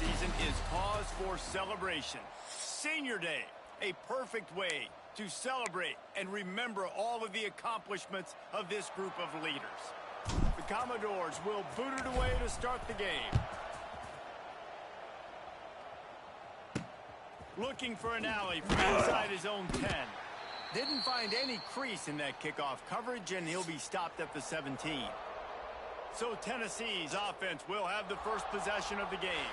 season is cause for celebration. Senior Day, a perfect way to celebrate and remember all of the accomplishments of this group of leaders. The Commodores will boot it away to start the game. Looking for an alley from inside his own 10. Didn't find any crease in that kickoff coverage, and he'll be stopped at the 17. So Tennessee's offense will have the first possession of the game.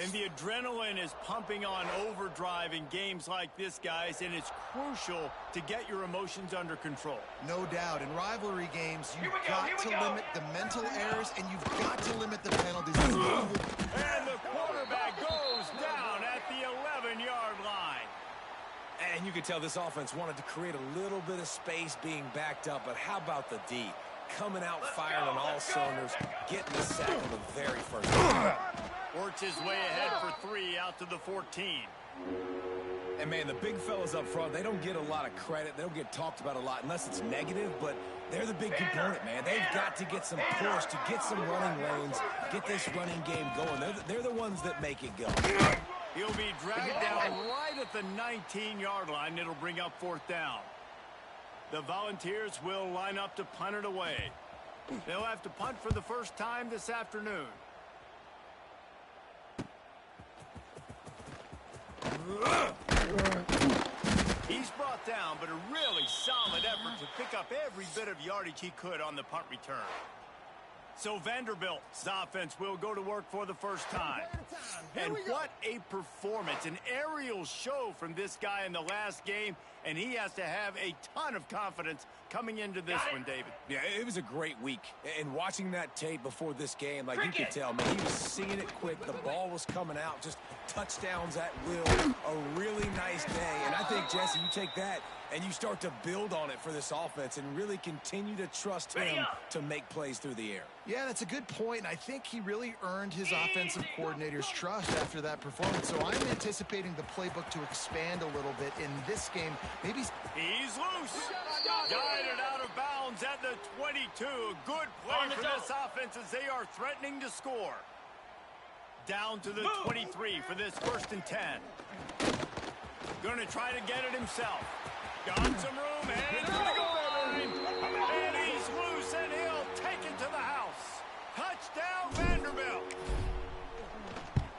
And the adrenaline is pumping on overdrive in games like this, guys, and it's crucial to get your emotions under control. No doubt. In rivalry games, you've got to limit the mental errors, and you've got to limit the penalties. And the quarterback goes down at the 11-yard line. And you can tell this offense wanted to create a little bit of space being backed up, but how about the D? Coming out firing on all cylinders, getting the sack on the very first time. Works his way ahead for 3 out to the 14. And, man, the big fellas up front, they don't get a lot of credit. They don't get talked about a lot unless it's negative, but they're the big component, man. They've got to get some push, to get some running lanes, get this running game going. They're the ones that make it go. He'll be dragged down right at the 19-yard line. It'll bring up 4th down. The Volunteers will line up to punt it away. They'll have to punt for the first time this afternoon. He's brought down, but a really solid effort to pick up every bit of yardage he could on the punt return. So Vanderbilt's offense will go to work for the first time. And what a performance, an aerial show from this guy in the last game, and he has to have a ton of confidence coming into this one, David. Yeah, it was a great week. And watching that tape before this game, like you could tell, man, he was seeing it quick. The ball was coming out, just touchdowns at will. A really nice day. And I think, Jesse, you take that and you start to build on it for this offense and really continue to trust him to make plays through the air. Yeah, that's a good point, and I think he really earned his offensive coordinator's trust after that performance. So I'm anticipating the playbook to expand a little bit in this game. Maybe he's loose. Guided out of bounds at the 22. Good play for this offense as they are threatening to score. Down to the 23 for this 1st and 10. Going to try to get it himself. Got some room, headed to the goal line. And he's loose, and he'll take it to the house. Touchdown, Vanderbilt.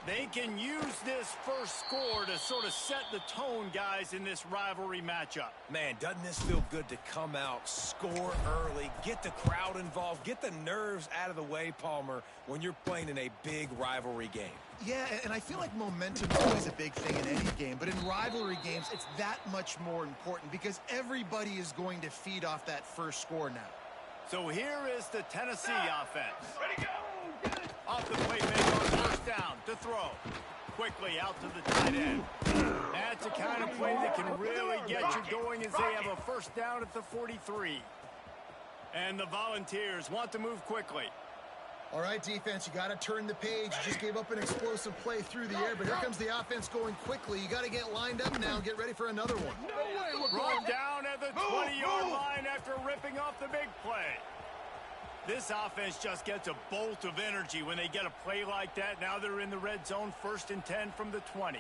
They can use this first score to sort of set the tone, guys, in this rivalry matchup. Man, doesn't this feel good to come out, score early, get the crowd involved, get the nerves out of the way, Palmer, when you're playing in a big rivalry game? Yeah, and I feel like momentum is always a big thing in any game, but in rivalry games, it's that much more important because everybody is going to feed off that first score now. So here is the Tennessee offense. Ready, go! Off the playmaker on 1st down to throw. Quickly out to the tight end. That's the kind of play that can really get you going as they have a 1st down at the 43. And the Volunteers want to move quickly. All right, defense, you got to turn the page. You just gave up an explosive play through the air, but here comes the offense going quickly. You got to get lined up now and get ready for another one. Brought down at the 20-yard line after ripping off the big play. This offense just gets a bolt of energy when they get a play like that. Now they're in the red zone, 1st and 10 from the 20.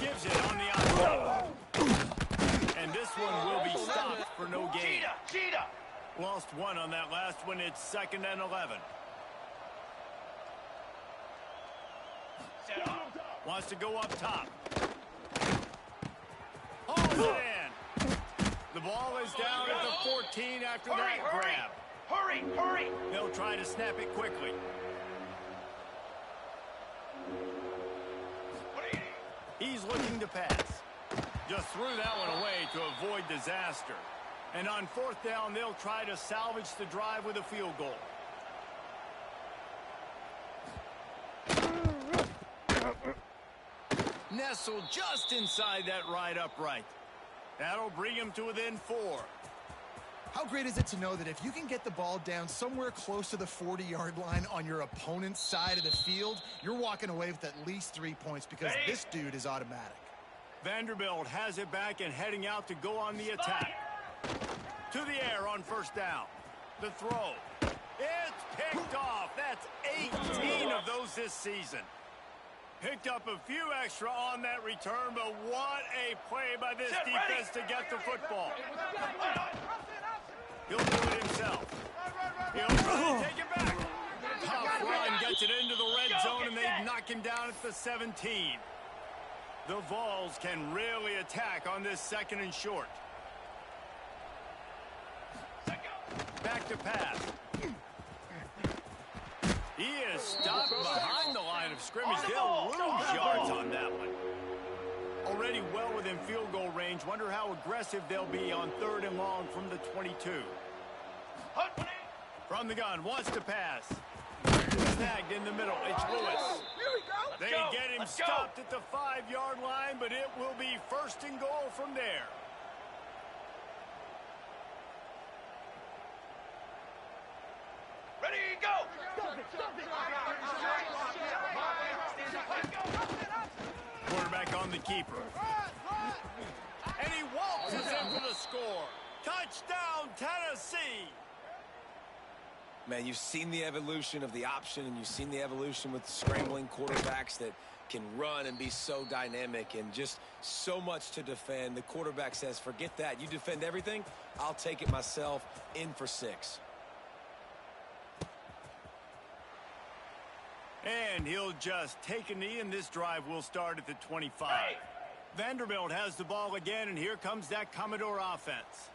Gives it on the outside. And this one will be stopped for no gain. Lost 1 on that last one. It's 2nd and 11. Wants to go up top. Hauls it in. The ball is down at the 14 after that grab. Hurry! They'll try to snap it quickly. He's looking to pass. Just threw that one away to avoid disaster. And on 4th down, they'll try to salvage the drive with a field goal. Nestled just inside that right upright. That'll bring him to within 4. How great is it to know that if you can get the ball down somewhere close to the 40-yard line on your opponent's side of the field, you're walking away with at least 3 points because this dude is automatic. Vanderbilt has it back and heading out to go on the attack. To the air on 1st down. The throw. It's picked off. That's 18 of those this season. Picked up a few extra on that return, but what a play by this defense to get the football. He'll do it himself. He'll try to take it back. Tough run gets it into the red zone, and they knock him down at the 17. The Vols can really attack on this 2nd and short. Back to pass. He is stopped behind the line of scrimmage. They'll lose yards on that one. Already well within field goal range. Wonder how aggressive they'll be on 3rd and long from the 22. From the gun, wants to pass. Snagged in the middle. It's Lewis. They get him stopped at the 5-yard line, but it will be 1st and goal from there. Ready, go! Quarterback on the keeper. And he waltzes in for the score. Touchdown, Tennessee! Man, you've seen the evolution of the option, and you've seen the evolution with scrambling quarterbacks that can run and be so dynamic and just so much to defend. The quarterback says, forget that. You defend everything, I'll take it myself. In for 6. And he'll just take a knee, and this drive will start at the 25. Vanderbilt has the ball again, and here comes that Commodore offense.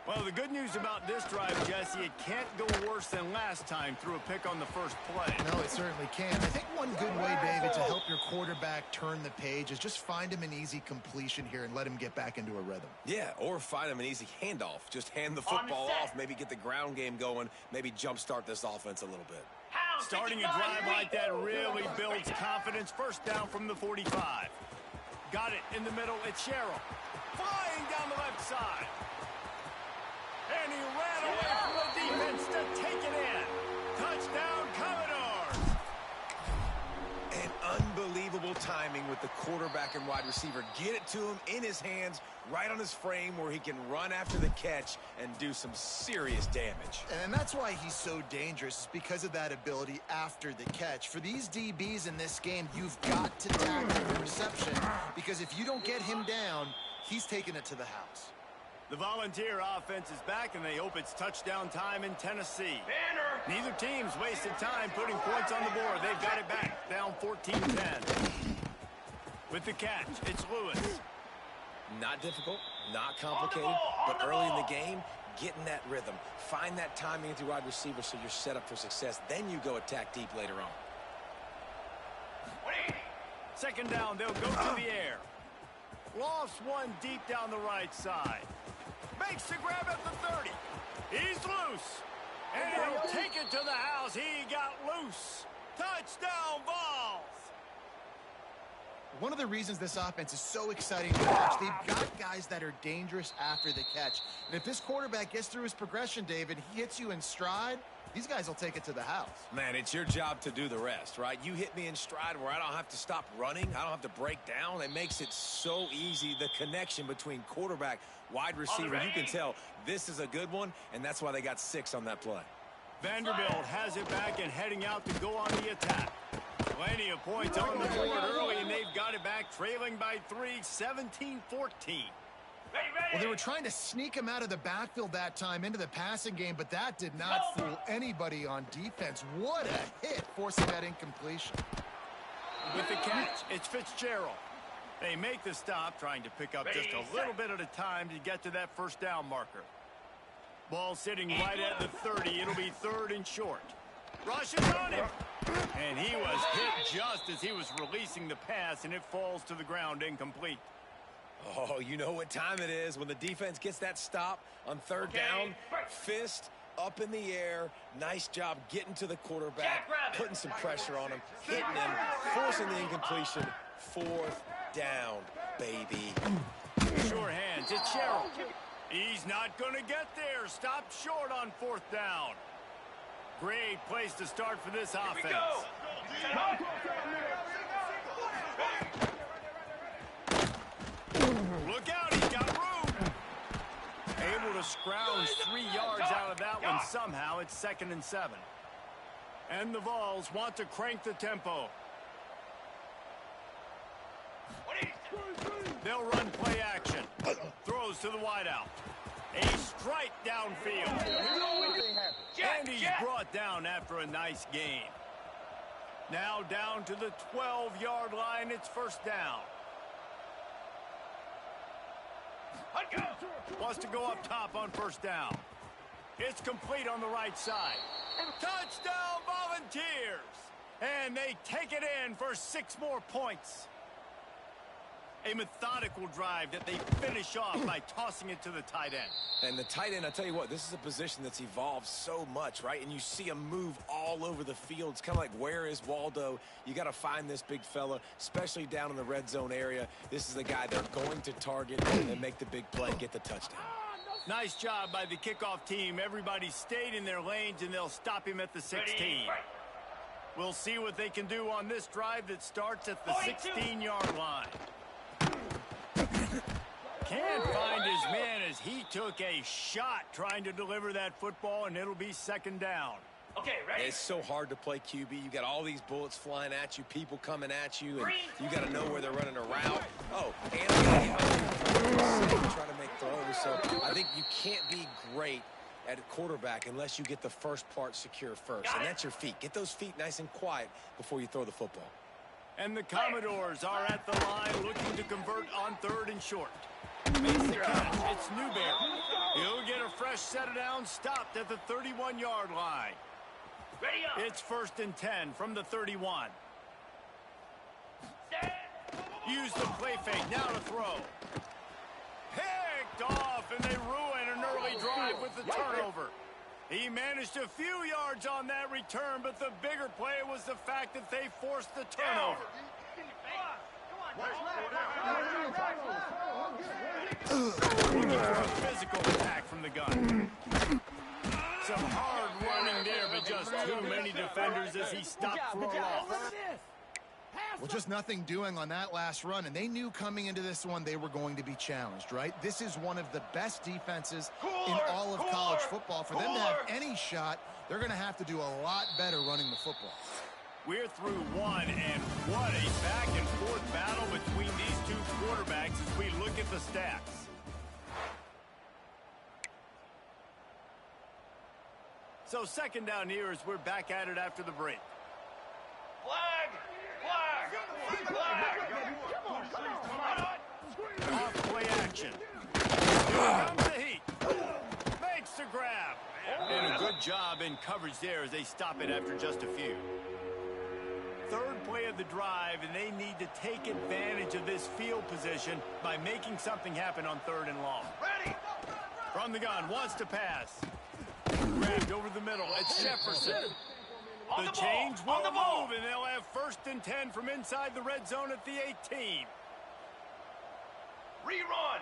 Well, the good news about this drive, Jesse, it can't go worse than last time through a pick on the first play. No, it certainly can. I think one good way, David, to help your quarterback turn the page is just find him an easy completion here and let him get back into a rhythm. Yeah, or find him an easy handoff. Just hand the football off, maybe get the ground game going, maybe jumpstart this offense a little bit. Starting a drive like that really builds confidence. 1st down from the 45. Got it in the middle. It's Sherrill. Flying down the left side. And he ran away from the defense to take it in. Touchdown, Commodores. And unbelievable timing with the quarterback and wide receiver. Get it to him in his hands, right on his frame where he can run after the catch and do some serious damage. And that's why he's so dangerous, is because of that ability after the catch. For these DBs in this game, you've got to tackle the reception, because if you don't get him down, he's taking it to the house. The Volunteer offense is back, and they hope it's touchdown time in Tennessee. Neither team's wasted time putting points on the board. They've got it back, down 14-10. With the catch, it's Lewis. Not difficult, not complicated, but early in the game, get in that rhythm. Find that timing at the wide receiver so you're set up for success. Then you go attack deep later on. 2nd down, they'll go to the air. Lofts one deep down the right side. Makes the grab at the 30. He's loose. And he'll take it to the house. He got loose. Touchdown, Vols. One of the reasons this offense is so exciting to watch, they've got guys that are dangerous after the catch. And if this quarterback gets through his progression, David, he hits you in stride, these guys will take it to the house. Man, it's your job to do the rest, right? You hit me in stride where I don't have to stop running. I don't have to break down. It makes it so easy, the connection between quarterback, wide receiver. You can tell this is a good one, and that's why they got 6 on that play. Vanderbilt has it back and heading out to go on the attack. Plenty of points on the board early, and they've got it back, trailing by 3, 17-14. Well, they were trying to sneak him out of the backfield that time into the passing game, but that did not fool anybody on defense. What a hit, forcing that incompletion. With the catch, it's Fitzgerald. They make the stop, trying to pick up just a little bit at a time to get to that 1st down marker. Ball sitting right at the 30. It'll be 3rd and short. Rush is on him. And he was hit just as he was releasing the pass, and it falls to the ground incomplete. Oh, you know what time it is when the defense gets that stop on 3rd down. Fist up in the air. Nice job getting to the quarterback, putting some pressure on him, hitting him, forcing the incompletion. 4th down, baby. Sure hands. It's Sherrill. He's not going to get there. Stopped short on 4th down. Great place to start for this offense. Look out, he's got room. Able to scrounge 3 yards out of that one somehow. It's 2nd and 7. And the Vols want to crank the tempo. They'll run play action. Throws to the wideout. A strike downfield. And he's brought down after a nice gain. Now down to the 12-yard line. It's 1st down. Wants to go up top on 1st down. It's complete on the right side. Touchdown, Volunteers! And they take it in for 6 more points. A methodical drive that they finish off by tossing it to the tight end. And the tight end, I tell you what, this is a position that's evolved so much, right? And you see him move all over the field. It's kind of like, where is Waldo? You got to find this big fella, especially down in the red zone area. This is the guy they're going to target and make the big play, get the touchdown. Nice job by the kickoff team. Everybody stayed in their lanes, and they'll stop him at the 16. We'll see what they can do on this drive that starts at the 16-yard line. Can't find his man as he took a shot trying to deliver that football, and it'll be 2nd down. Okay, ready? It's so hard to play QB. You got all these bullets flying at you, people coming at you, and you got to know where they're running a route. Oh, and try to make throws. So I think you can't be great at a quarterback unless you get the first part secure first, and that's your feet. Get those feet nice and quiet before you throw the football. And the Commodores are at the line looking to convert on 3rd and short. Makes the catch. It's Newberry. He'll get a fresh set of downs stopped at the 31-yard line. Ready up. It's 1st and 10 from the 31. Use the play fake. Now to throw. Picked off, and they ruin an early drive with the turnover. He managed a few yards on that return, but the bigger play was the fact that they forced the turnover. A physical attack from the gun. Some hard running there, but just too many defenders as he stopped for a loss. Well, just nothing doing on that last run, and they knew coming into this one they were going to be challenged, right? This is one of the best defenses in all of college football. For them to have any shot, they're going to have to do a lot better running the football. We're through one, and what a back-and-forth battle between these two quarterbacks as we look at the stats. So 2nd down here as we're back at it after the break. Flag! Off play action. Here comes the heat. Makes the grab. And a good job in coverage there as they stop it after just a few. 3rd play of the drive, and they need to take advantage of this field position by making something happen on 3rd and long. Ready! From the gun, wants to pass. Grabbed over the middle. It's Jefferson. The change will move, and they'll have 1st and 10 from inside the red zone at the 18. Rerun!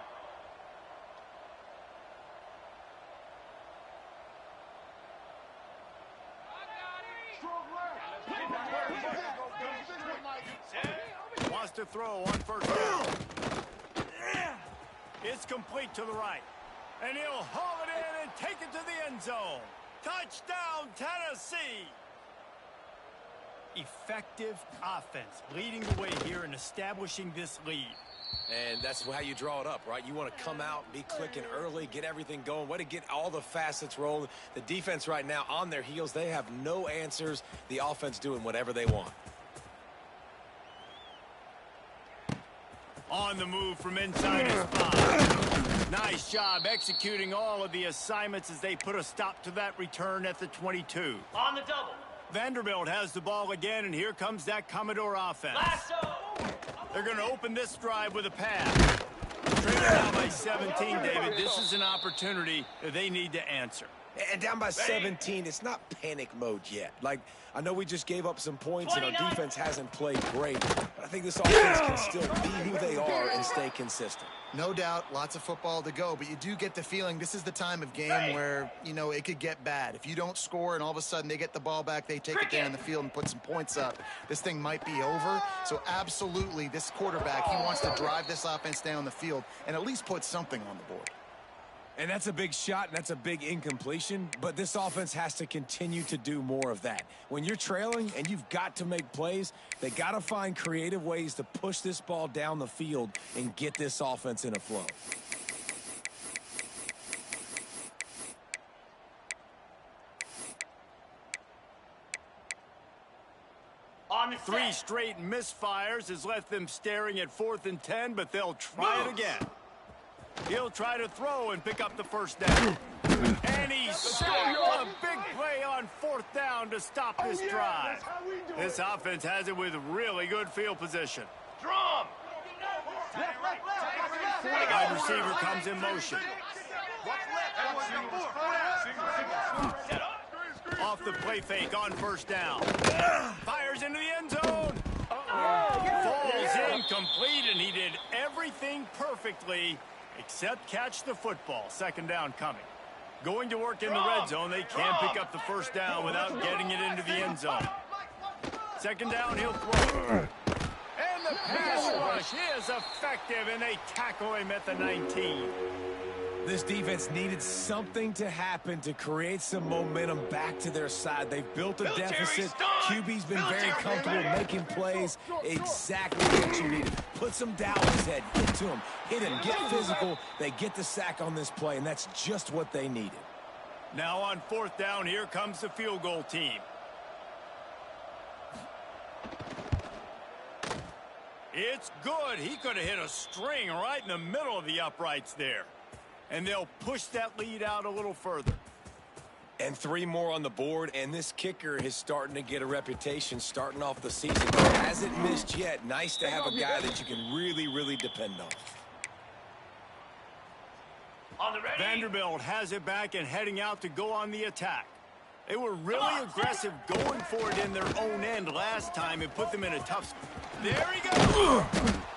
Wants to throw on 1st down. It's complete to the right. And he'll haul it in and take it to the end zone. Touchdown, Tennessee! Effective offense leading the way here and establishing this lead. And that's how you draw it up, right? You want to come out, be clicking early, get everything going, way to get all the facets rolling. The defense right now on their heels, they have no answers. The offense doing whatever they want. On the move from inside his 5. Nice job executing all of the assignments as they put a stop to that return at the 22. On the double. Vanderbilt has the ball again, and here comes that Commodore offense. Lasso! They're going to open this drive with a pass. Trailing down by 17, David. This is an opportunity that they need to answer. And down by 17, it's not panic mode yet. Like, I know we just gave up some points and our defense hasn't played great, but I think this offense can still be who they are and stay consistent. No doubt, lots of football to go, but you do get the feeling this is the time of game where, you know, it could get bad. If you don't score and all of a sudden they get the ball back, they take it down the field and put some points up, this thing might be over. So absolutely, this quarterback, he wants to drive this offense down the field and at least put something on the board. And that's a big shot, and that's a big incompletion, but this offense has to continue to do more of that. When you're trailing and you've got to make plays, they got to find creative ways to push this ball down the field and get this offense in a flow. On the Three set. straight misfires has left them staring at 4th and 10, but they'll try it again. He'll try to throw and pick up the first down. And he's sacked. A big play on 4th down to stop this drive. This offense has it with really good field position. Drum. Wide receiver comes in motion. Off the play fake on 1st down. Fires into the end zone. Falls incomplete, and he did everything perfectly except catch the football. 2nd down coming. Going to work in the red zone. They can't pick up the 1st down without getting it into the end zone. 2nd down, he'll throw. And the pass rush is effective, and they tackle him at the 19. This defense needed something to happen to create some momentum back to their side. They've built a deficit. QB's been very comfortable making plays. Exactly what you needed. Put some doubt in his head. Get to him. Hit him. Get physical. They get the sack on this play, and that's just what they needed. Now on 4th down, here comes the field goal team. It's good. He could have hit a string right in the middle of the uprights there. And they'll push that lead out a little further. And 3 more on the board, and this kicker is starting to get a reputation starting off the season. Hasn't missed yet. Nice to have a guy that you can really, really depend on. On the ready. Vanderbilt has it back and heading out to go on the attack. They were really aggressive going for it in their own end last time and put them in a tough spot. There he goes.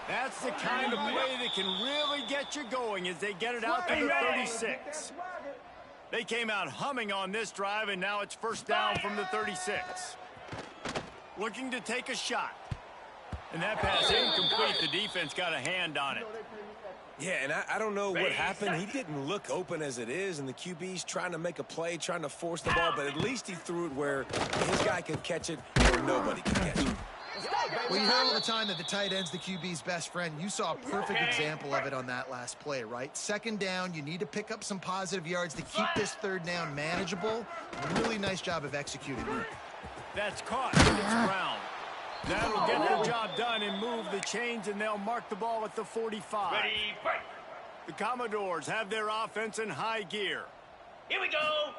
That's the kind of play that can really get you going as they get it out to the 36. They came out humming on this drive, and now it's 1st down from the 36. Looking to take a shot. And that pass incomplete. The defense got a hand on it. Yeah, and I don't know what happened. He didn't look open as it is, and the QB's trying to make a play, trying to force the ball, but at least he threw it where his guy could catch it or nobody could catch it. Well, you hear all the time that the tight end's the QB's best friend. You saw a perfect example of it on that last play, right? 2nd down, you need to pick up some positive yards to keep this 3rd down manageable. Really nice job of executing it. That's caught. It's Brown. That'll get the job done and move the chains, and they'll mark the ball at the 45. Ready, break. The Commodores have their offense in high gear. Here we go.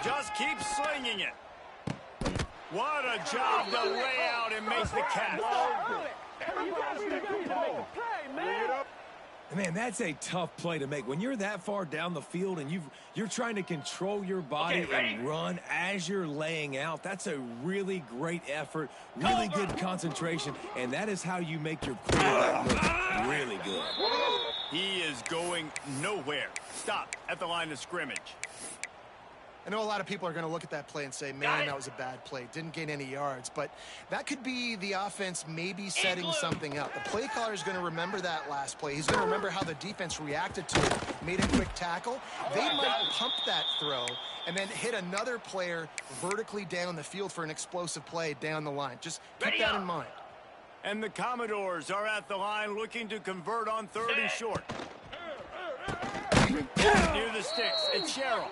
Just keep slinging it. What a job to lay out and make the catch. Man, that's a tough play to make. When you're that far down the field and you're trying to control your body and run as you're laying out, that's a really great effort, really good concentration, and that is how you make your quarterback look really good. He is going nowhere. Stop at the line of scrimmage. I know a lot of people are going to look at that play and say, man, that was a bad play. Didn't gain any yards. But that could be the offense maybe setting something up. The play caller is going to remember that last play. He's going to remember how the defense reacted to it, made a quick tackle. They might pump that throw and then hit another player vertically down the field for an explosive play down the line. Just keep that in mind. And the Commodores are at the line looking to convert on 3rd and short. Near the sticks, it's Sherrill.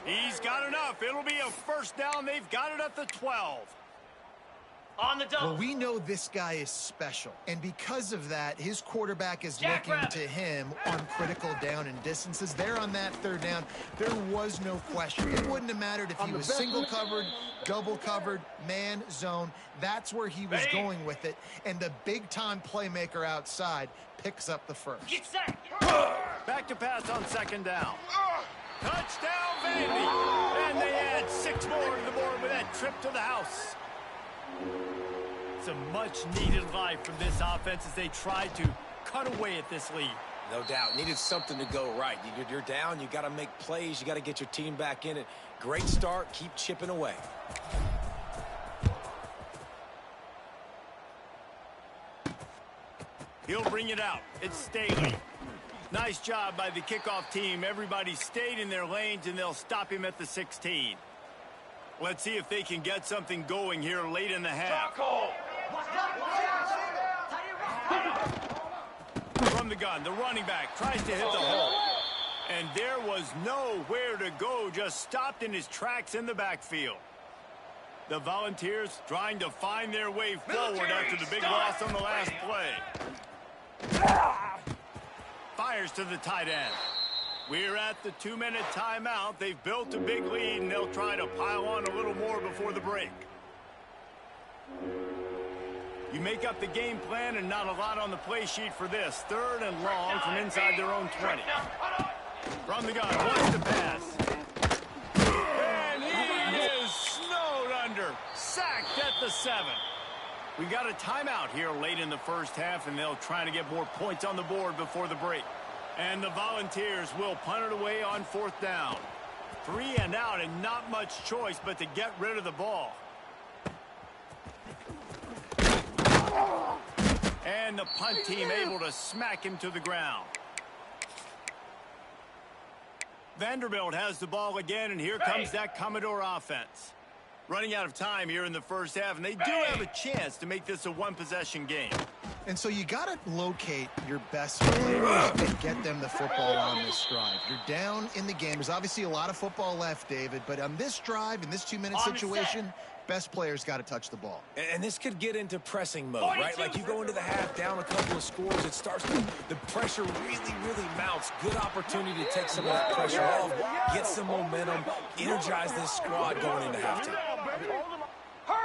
He's got enough. It'll be a 1st down. They've got it at the 12. On the double. Well, we know this guy is special, and because of that, his quarterback is looking to him on critical down and distances. There on that 3rd down, there was no question. It wouldn't have mattered if he was single covered, double covered, man, zone. That's where he was going with it, and the big-time playmaker outside picks up the 1st. Get set. Back to pass on 2nd down. Touchdown, Vandy. And they add 6 more to the board with that trip to the house. It's a much-needed life from this offense as they try to cut away at this lead. No doubt. Needed something to go right. You're down. You got to make plays. You got to get your team back in it. Great start. Keep chipping away. He'll bring it out. It's Staley. Nice job by the kickoff team. Everybody stayed in their lanes, and they'll stop him at the 16. Let's see if they can get something going here late in the half. From the gun, the running back tries to hit the hole. And there was nowhere to go, just stopped in his tracks in the backfield. The Volunteers trying to find their way forward after the big loss on the last play. Fires to the tight end. We're at the 2-minute timeout. They've built a big lead, and they'll try to pile on a little more before the break. You make up the game plan, and not a lot on the play sheet for this. 3rd and long from inside their own 20. From the gun, wants to pass. And he is snowed under. Sacked at the 7. We got a timeout here late in the first half, and they'll try to get more points on the board before the break. And the Volunteers will punt it away on 4th down. 3 and out, and not much choice but to get rid of the ball. And the punt team able to smack him to the ground. Vanderbilt has the ball again, and here comes that Commodore offense. Running out of time here in the first half, and they do have a chance to make this a one-possession game. And so you got to locate your best players and get them the football on this drive. You're down in the game. There's obviously a lot of football left, David, but on this drive, in this 2-minute situation, best players got to touch the ball. And this could get into pressing mode, right? Like you go into the half down a couple of scores, it starts to, the pressure really mounts. Good opportunity to take some of that pressure off, get some momentum, energize this squad going into halftime.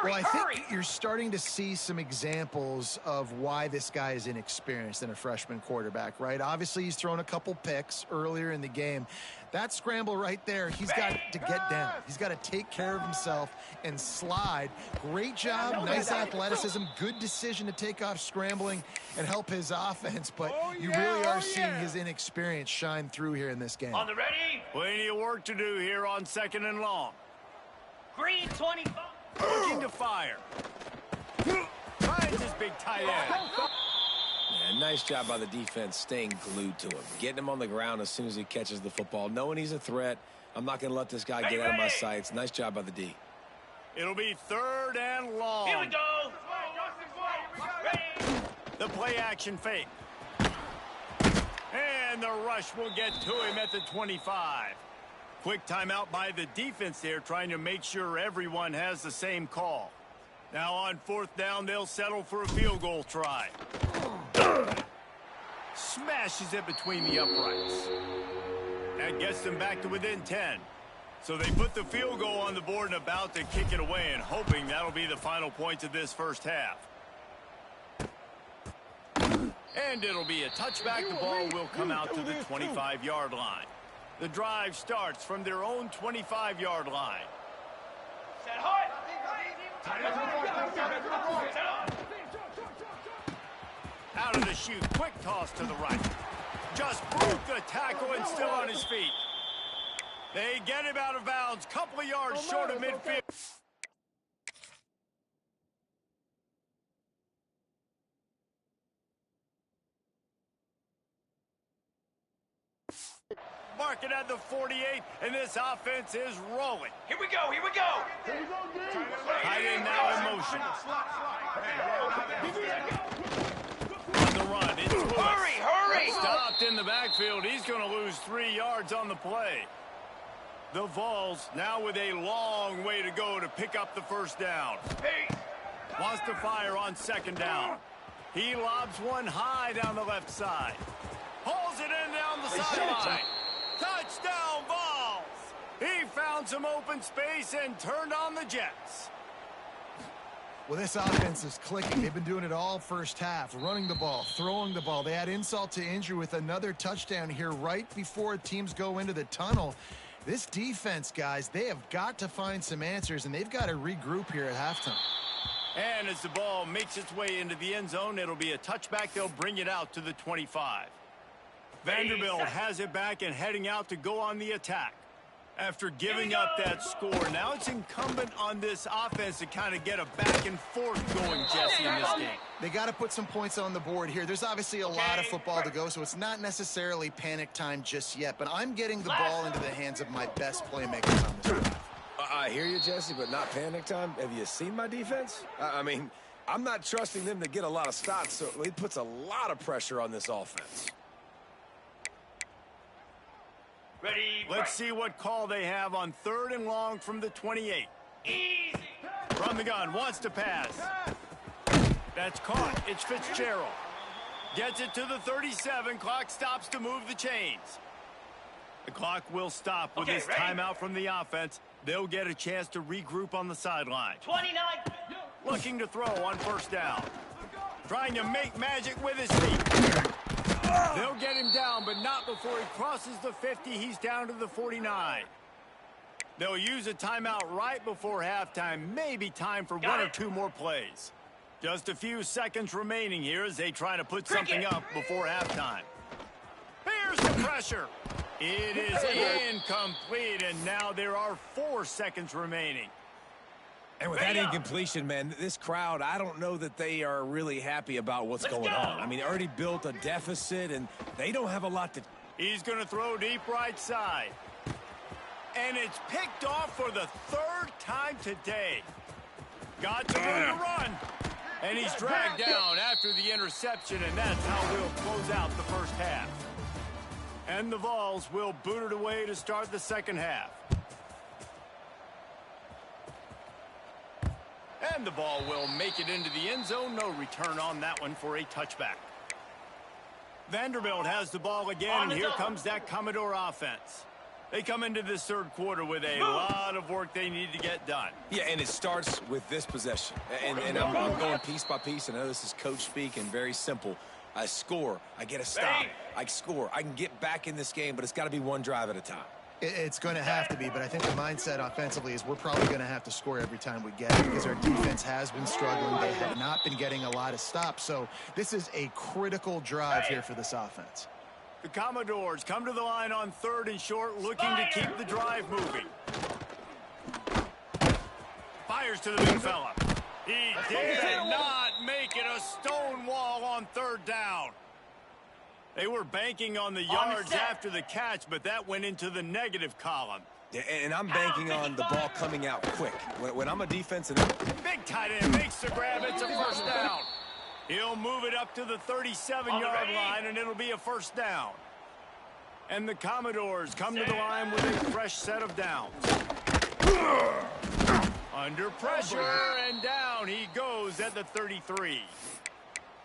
Well, I think you're starting to see some examples of why this guy is inexperienced in a freshman quarterback, right? Obviously, he's thrown a couple picks earlier in the game. That scramble right there, he's got to get down. He's got to take care of himself and slide. Great job, nice athleticism, good decision to take off scrambling and help his offense, but you really are seeing his inexperience shine through here in this game. On the ready? Plenty of work to do here on 2nd and long. Green 25. Looking to fire. Finds his big tight end. Yeah, nice job by the defense staying glued to him. Getting him on the ground as soon as he catches the football. Knowing he's a threat. I'm not going to let this guy get out of my sights. Nice job by the D. It'll be 3rd and long. Here we go. Ready. The play action fake. And the rush will get to him at the 25. Quick timeout by the defense there, trying to make sure everyone has the same call. Now on 4th down, they'll settle for a field goal try. Smashes it between the uprights. That gets them back to within 10. So they put the field goal on the board and about to kick it away, and hoping that'll be the final points of this first half. And it'll be a touchback. The ball will come out to the 25-yard line. The drive starts from their own 25-yard line. Set hard. Out of the chute, quick toss to the right. Just broke the tackle and still on his feet. They get him out of bounds, couple of yards short of midfield. Marking at the 48, and this offense is rolling. Here we go. Here we go. Tight end now in motion. On the run, it's Lewis. Hurry. Stopped in the backfield. He's going to lose 3 yards on the play. The Vols now with a long way to go to pick up the first down. Wants to fire on 2nd down. He lobs one high down the left side. Pulls it in down the sideline. Touchdown, Vols! He found some open space and turned on the Jets. Well, this offense is clicking. They've been doing it all first half, running the ball, throwing the ball. They had insult to injury with another touchdown here right before teams go into the tunnel. This defense, guys, they have got to find some answers, and they've got to regroup here at halftime. And as the ball makes its way into the end zone, it'll be a touchback. They'll bring it out to the 25. Vanderbilt has it back and heading out to go on the attack. After giving up that score, now it's incumbent on this offense to kind of get a back and forth going, Jesse, in this game. They got to put some points on the board here. There's obviously a lot of football to go, so it's not necessarily panic time just yet, but I'm getting the ball into the hands of my best playmakers on this drive. I hear you, Jesse, but not panic time. Have you seen my defense? I mean, I'm not trusting them to get a lot of stops, so it puts a lot of pressure on this offense. Ready, Let's see what call they have on 3rd and long from the 28. easy. From the gun, wants to pass. That's caught. It's Fitzgerald. Gets it to the 37. Clock stops to move the chains. The clock will stop with this timeout from the offense. They'll get a chance to regroup on the sideline. 29. Looking to throw on 1st down. Trying to make magic with his feet. They'll get him down, but not before he crosses the 50. He's down to the 49. They'll use a timeout right before halftime. Maybe time for one or two more plays. Just a few seconds remaining here as they try to put something up before halftime. Here's the pressure. It is incomplete, and now there are 4 seconds remaining. And with that incompletion, man, this crowd, I don't know that they are really happy about what's going on. I mean, they already built a deficit, and they don't have a lot to... He's going to throw deep right side. And it's picked off for the 3rd time today. Got to room to run. And he's dragged down after the interception, and that's how we'll close out the first half. And the Vols will boot it away to start the second half. And the ball will make it into the end zone. No return on that one for a touchback. Vanderbilt has the ball again, and here comes that Commodore offense. They come into this 3rd quarter with a lot of work they need to get done. Yeah, and it starts with this possession. And I'm going piece by piece. I know this is coach speak and very simple. I score. I get a stop. I score. I can get back in this game, but it's got to be one drive at a time. It's going to have to be, but I think the mindset offensively is we're probably going to have to score every time we get it because our defense has been struggling. They have not been getting a lot of stops, so this is a critical drive here for this offense. The Commodores come to the line on 3rd and short, looking to keep the drive moving. Fires to the big fella. He did not make it. A stone wall on 3rd down. They were banking on the yards after the catch, but that went into the negative column. Yeah, and I'm banking on the ball coming out quick. When I'm a defensive... Big tight end makes the grab. It's a 1st down. He'll move it up to the 37-yard line, and it'll be a 1st down. And the Commodores come to the line with a fresh set of downs. Under pressure, and down he goes at the 33.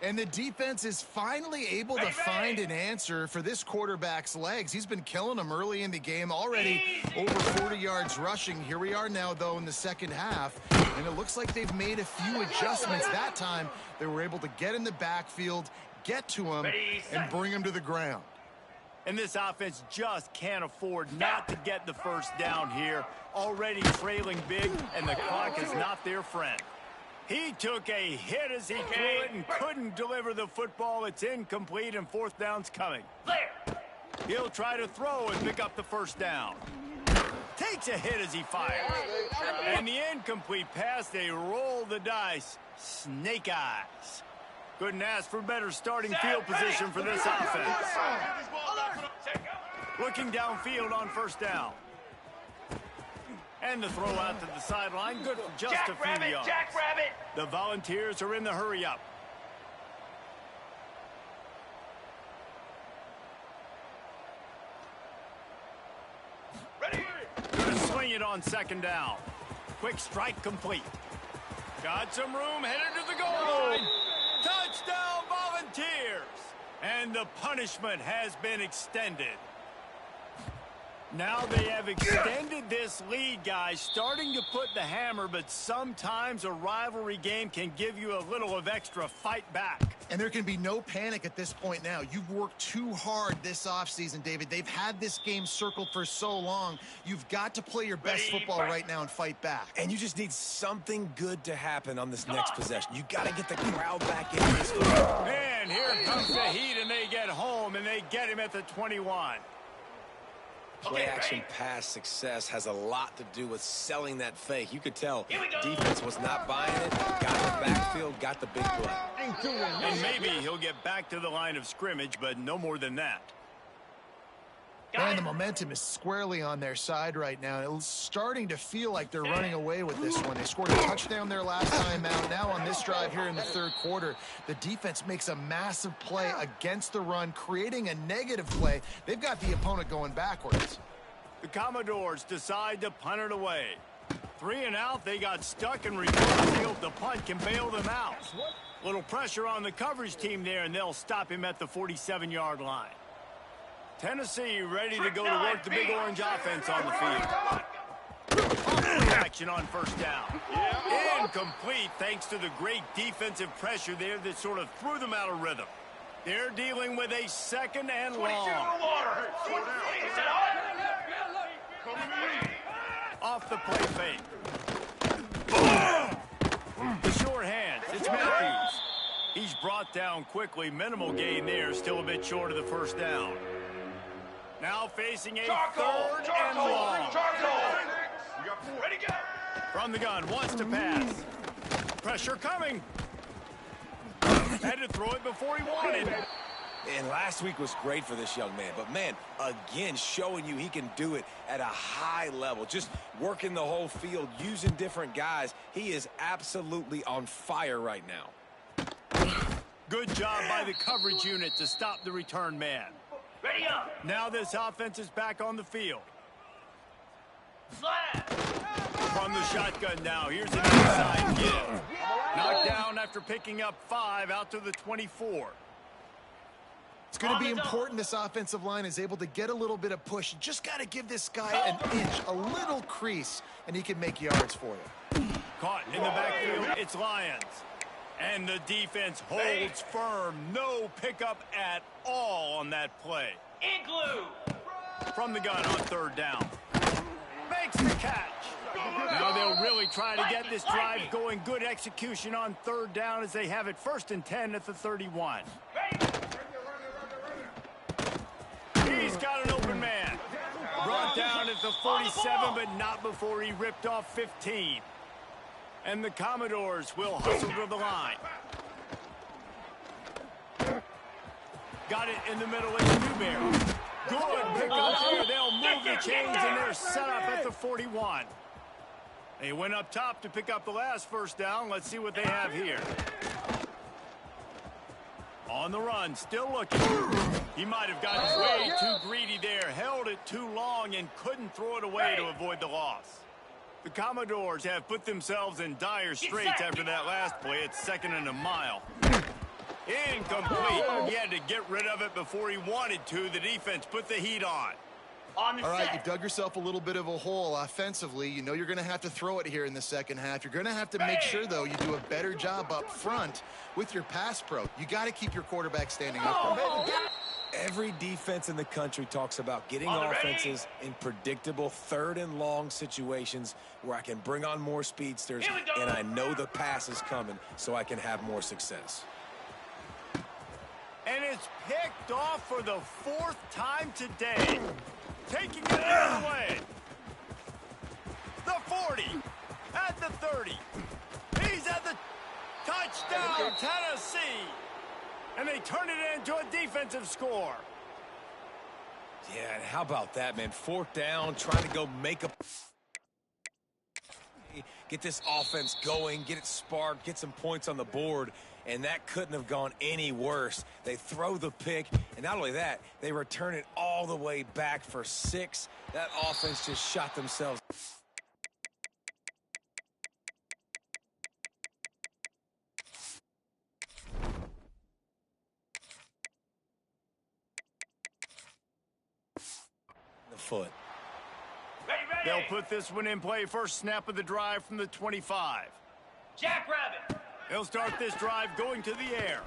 And the defense is finally able to find an answer for this quarterback's legs. He's been killing them early in the game, already over 40 yards rushing. Here we are now, though, in the second half, and it looks like they've made a few adjustments. That time, they were able to get in the backfield, get to him, and bring him to the ground. And this offense just can't afford not to get the 1st down here. Already trailing big, and the clock is not their friend. He took a hit as he threw it and couldn't deliver the football. It's incomplete, and 4th down's coming. He'll try to throw and pick up the 1st down. Takes a hit as he fires. And the incomplete pass, they roll the dice. Snake eyes. Couldn't ask for better starting field position for this offense. Looking downfield on 1st down. And the throw out to the sideline, good for just a few yards. The Volunteers are in the hurry-up. Gonna swing it on 2nd down. Quick strike complete. Got some room, headed to the goal line. Touchdown, Volunteers! And the punishment has been extended. Now they have extended this lead, guys, starting to put the hammer, but sometimes a rivalry game can give you a little of extra fight back. And there can be no panic at this point now. You've worked too hard this offseason, David. They've had this game circled for so long. You've got to play your best football right now and fight back. And you just need something good to happen on this next possession. You got to get the crowd back into this game. And here comes the heat, and they get home, and they get him at the 21. play-action pass success has a lot to do with selling that fake. You could tell defense was not buying it, got in the backfield, got the big play. And maybe he'll get back to the line of scrimmage, but no more than that. And the momentum is squarely on their side right now. It's starting to feel like they're running away with this one. They scored a touchdown their last time out. Now on this drive here in the third quarter, the defense makes a massive play against the run, creating a negative play. They've got the opponent going backwards. The Commodores decide to punt it away. 3 and out, they got stuck in reverse field. The punt can bail them out. Little pressure on the coverage team there, and they'll stop him at the 47-yard line. Tennessee ready to go to work the Big Orange offense on the field. Action on first down. Incomplete thanks to the great defensive pressure there that sort of threw them out of rhythm. They're dealing with a second and long. Off the play fake. The short hands. It's Matthews. He's brought down quickly. Minimal gain there. Still a bit short of the first down. Now facing a third and long. From the gun, wants to pass. Pressure coming. Had to throw it before he wanted. And last week was great for this young man. But, man, again, showing you he can do it at a high level. Just working the whole field, using different guys. He is absolutely on fire right now. Good job by the coverage unit to stop the return man. Ready up. Now this offense is back on the field. Slap. From the shotgun now, here's an inside give. Knocked down after picking up 5 out to the 24. It's going to be important this offensive line is able to get a little bit of push. You just got to give this guy an inch, a little crease, and he can make yards for you. Caught in the backfield, it's Lions. And the defense holds firm. No pickup at all on that play. Igloo. From the gun on third down. Makes the catch. Now they'll really try to get this drive going. Good execution on third down as they have it 1st and 10 at the 31. He's got an open man. Brought down at the 47, but not before he ripped off 15. And the Commodores will hustle to the line. Got it in the middle of Newberry. Good pickup here. They'll move the chains, and they're set up at the 41. They went up top to pick up the last first down. Let's see what they have here. On the run, still looking. He might have gotten way too greedy there. Held it too long and couldn't throw it away to avoid the loss. The Commodores have put themselves in dire straits after that last play. It's 2nd and a mile. Incomplete. He had to get rid of it before he wanted to. The defense put the heat on. All right, you dug yourself a little bit of a hole offensively. You know you're going to have to throw it here in the second half. You're going to have to make sure, though, you do a better job up front with your pass pro. You got to keep your quarterback standing up. Every defense in the country talks about getting offenses in predictable 3rd and long situations where I can bring on more speedsters and I know the pass is coming so I can have more success. And it's picked off for the 4th time today. Taking it out of the way. The 40. At the 30. He's at the touchdown, Tennessee. And they turn it into a defensive score. Yeah, and how about that, man? 4th down, trying to go make a... Get this offense going, get it sparked, get some points on the board, and that couldn't have gone any worse. They throw the pick, and not only that, they return it all the way back for 6. That offense just shot themselves. The foot. They'll put this one in play. First snap of the drive from the 25. Jackrabbit. He'll start this drive going to the air.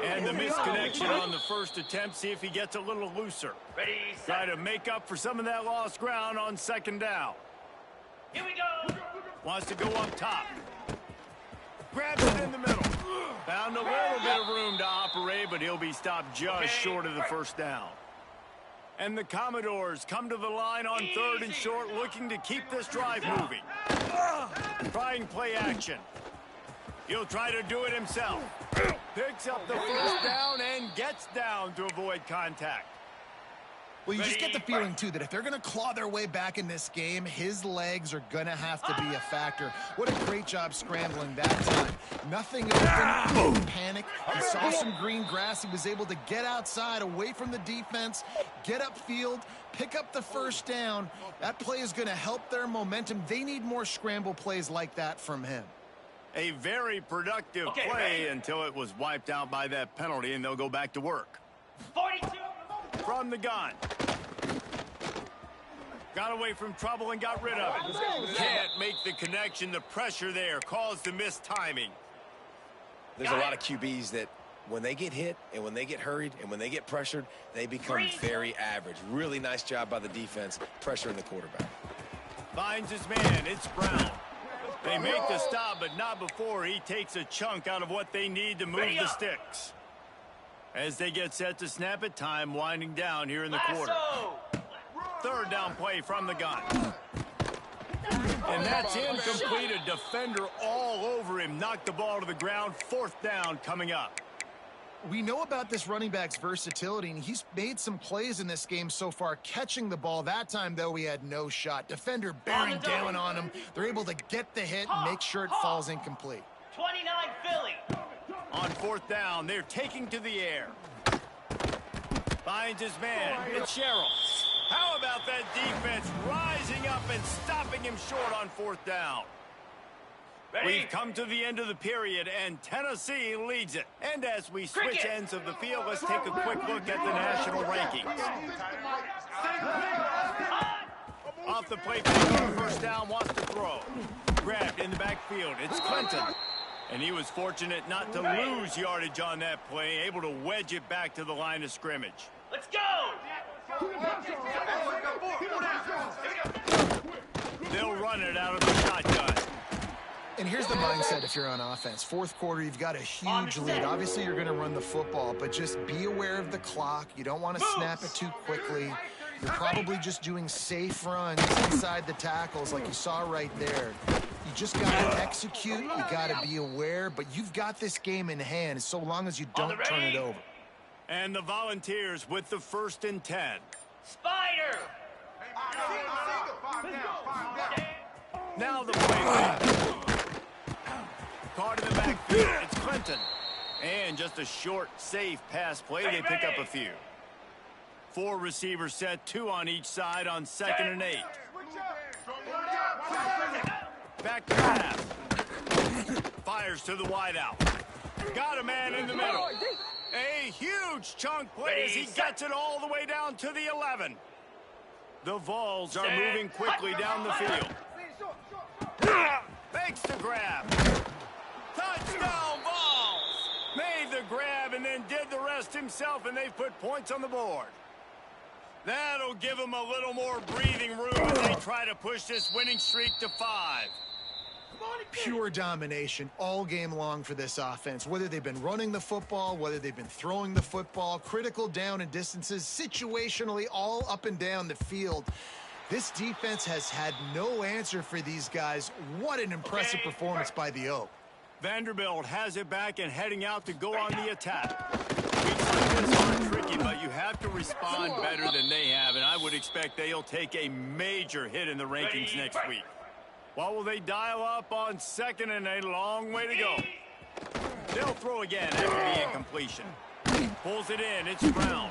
And the misconnection on the first attempt. See if he gets a little looser. Ready, Try to make up for some of that lost ground on 2nd down. Here we go. Wants to go up top. Grabs it in the middle. Found a little bit of room to operate, but he'll be stopped just short of the first down. And the Commodores come to the line on 3rd and short, looking to keep this drive moving. Trying play action. He'll try to do it himself. Picks up the first down and gets down to avoid contact. Well, you just get the feeling, too, that if they're going to claw their way back in this game, his legs are going to have to be a factor. What a great job scrambling that time. Nothing open, didn't panic. He saw some green grass. He was able to get outside, away from the defense, get upfield, pick up the first down. That play is going to help their momentum. They need more scramble plays like that from him. A very productive play until it was wiped out by that penalty, and they'll go back to work. 42. From the gun. Got away from trouble and got rid of it. Can't make the connection. The pressure there caused the missed timing. There's a lot of QBs that when they get hit and when they get hurried and when they get pressured, they become very average. Really nice job by the defense pressuring the quarterback. Finds his man. It's Brown. They make the stop, but not before he takes a chunk out of what they need to move the sticks. As they get set to snap it, time winding down here in the quarter. 3rd down play from the gun. And that's incomplete. A defender all over him. Knocked the ball to the ground. 4th down coming up. We know about this running back's versatility, and he's made some plays in this game so far, catching the ball. That time, though, he had no shot. Defender bearing down on him. They're able to get the hit and make sure it falls incomplete. 29 Philly. On 4th down, they're taking to the air. Finds his man. It's Sherrill. How about that defense rising up and stopping him short on 4th down? We've come to the end of the period, and Tennessee leads it. And as we switch ends of the field, let's take a quick look at the national rankings. Off the play, on 1st down, wants to throw. Grabbed in the backfield. It's Clinton. And he was fortunate not to lose yardage on that play, able to wedge it back to the line of scrimmage. Let's go! They'll run it out of the shotgun. And here's the mindset if you're on offense. 4th quarter, you've got a huge lead. Obviously, you're going to run the football, but just be aware of the clock. You don't want to snap it too quickly. You're probably just doing safe runs inside the tackles like you saw right there. You just got to execute. You got to be aware, but you've got this game in hand so long as you don't turn it over. And the Volunteers with the 1st and 10. Spider! Now the play. Caught in the backfield. It's Clinton. And just a short, safe pass play. They pick up a few. 4 receivers set, 2 on each side on 2nd and 8. Back to pass. Fires to the wideout. Got a man in the middle. A huge chunk play as he gets it all the way down to the 11. The Vols are moving quickly down the field. Makes the grab. Touchdown Vols! Made the grab and then did the rest himself, and they've put points on the board. That'll give them a little more breathing room as they try to push this winning streak to 5. Pure domination all game long for this offense. Whether they've been running the football, whether they've been throwing the football, critical down and distances, situationally all up and down the field. This defense has had no answer for these guys. What an impressive performance by the Oak. Vanderbilt has it back and heading out to go on the attack. Weeks like this are tricky, but you have to respond better than they have, and I would expect they'll take a major hit in the rankings next week. What will they dial up on 2nd and a long way to go? They'll throw again after the incompletion. Pulls it in. It's Brown.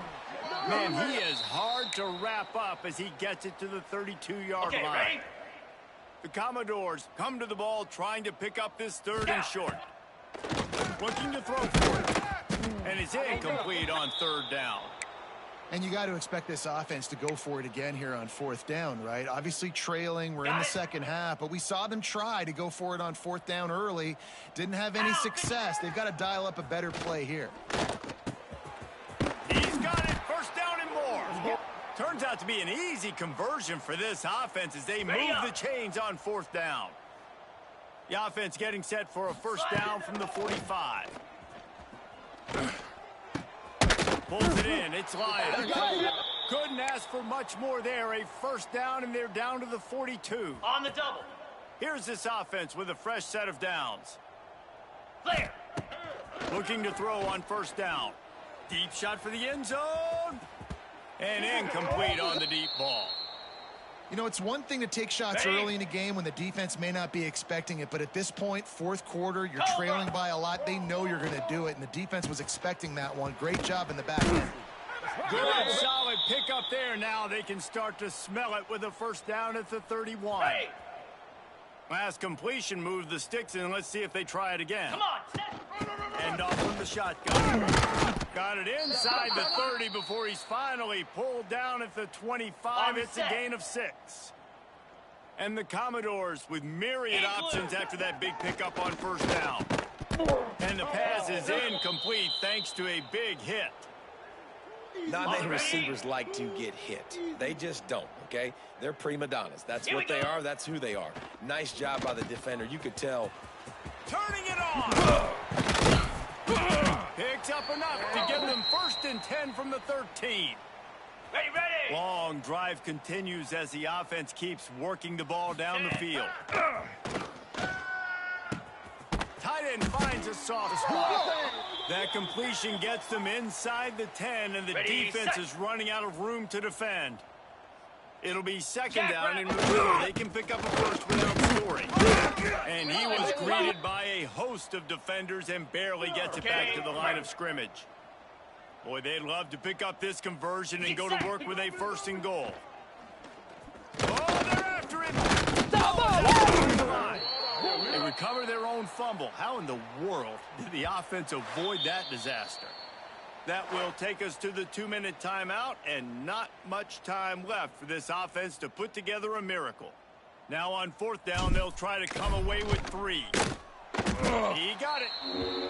Man, he is hard to wrap up as he gets it to the 32-yard line. Ready? The Commodores come to the ball trying to pick up this 3rd and short. Looking to throw for it. And it's incomplete on 3rd down. And you got to expect this offense to go for it again here on 4th down, right? Obviously trailing, we're in the second half, but we saw them try to go for it on 4th down early. Didn't have any success. They've got to dial up a better play here. He's got it, 1st down and more. Turns out to be an easy conversion for this offense as they move the chains on 4th down. The offense getting set for a 1st down from the 45. Pulls it in. It's Lyon. Couldn't ask for much more there. A first down, and they're down to the 42. On the double. Here's this offense with a fresh set of downs. Clear. Looking to throw on first down. Deep shot for the end zone. And incomplete on the deep ball. You know, it's one thing to take shots early in a game when the defense may not be expecting it, but at this point, fourth quarter, you're trailing by a lot. They know you're going to do it, and the defense was expecting that one. Great job in the back end. Good, solid pickup there. Now they can start to smell it with a first down at the 31. Last completion moved the sticks in. Let's see if they try it again. Come on. And off from the shotgun. Got it inside the 30 before he's finally pulled down at the 25. It's a gain of 6. And the Commodores with myriad options after that big pickup on first down. And the pass is incomplete thanks to a big hit. Not many receivers like to get hit. They just don't, okay? They're prima donnas. That's what they are. That's who they are. Nice job by the defender. You could tell. Turning it on. Picks up enough to give them 1st and 10 from the 13. Ready. Long drive continues as the offense keeps working the ball down the field. Tight end finds a soft spot. That completion gets them inside the 10, and the defense is running out of room to defend. It'll be second down, and remember, they can pick up a first without scoring. And he was greeted by a host of defenders and barely gets it back to the line of scrimmage. Boy, they'd love to pick up this conversion and go to work with a 1st and goal. Oh, they're after him. They recover their own fumble. How in the world did the offense avoid that disaster? That will take us to the 2-minute timeout, and not much time left for this offense to put together a miracle. Now on 4th down, they'll try to come away with 3. He got it.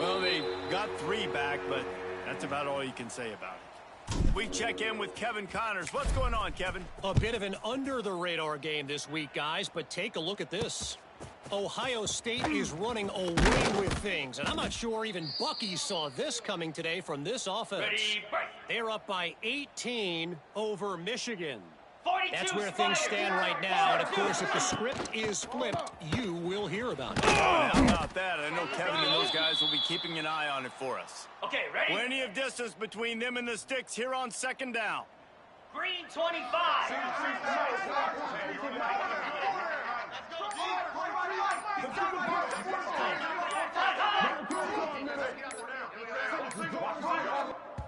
Well, they got 3 back, but that's about all you can say about it. We check in with Kevin Connors. What's going on, Kevin? A bit of an under-the-radar game this week, guys, but take a look at this. Ohio State is running away with things, and I'm not sure even Bucky saw this coming today from this offense. They're up by 18 over Michigan. That's where things stand right now, and of course, if the script is flipped, you will hear about it. How about that? I know Kevin and those guys will be keeping an eye on it for us. Okay, ready? Plenty of distance between them and the sticks here on 2nd down. Green 25.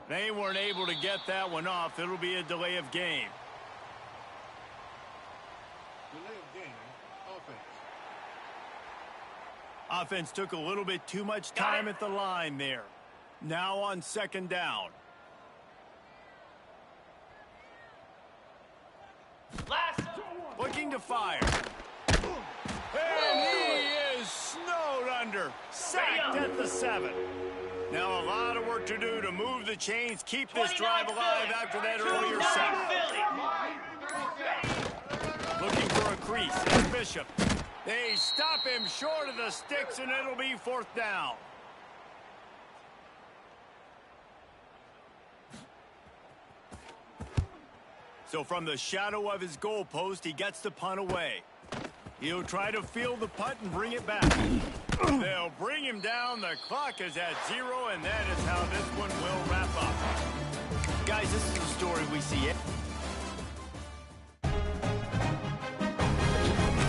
They weren't able to get that one off. It'll be a delay of game. Offense took a little bit too much time at the line there. Now on 2nd down. Looking to fire. And he is snowed under. Sacked at the 7. Now a lot of work to do to move the chains, keep this drive alive after that earlier sack. Looking for a crease. It's Bishop. They stop him short of the sticks, and it'll be 4th down. So from the shadow of his goalpost, he gets the punt away. He'll try to field the punt and bring it back. They'll bring him down. The clock is at 0, and that is how this one will wrap up. Guys, this is a story we see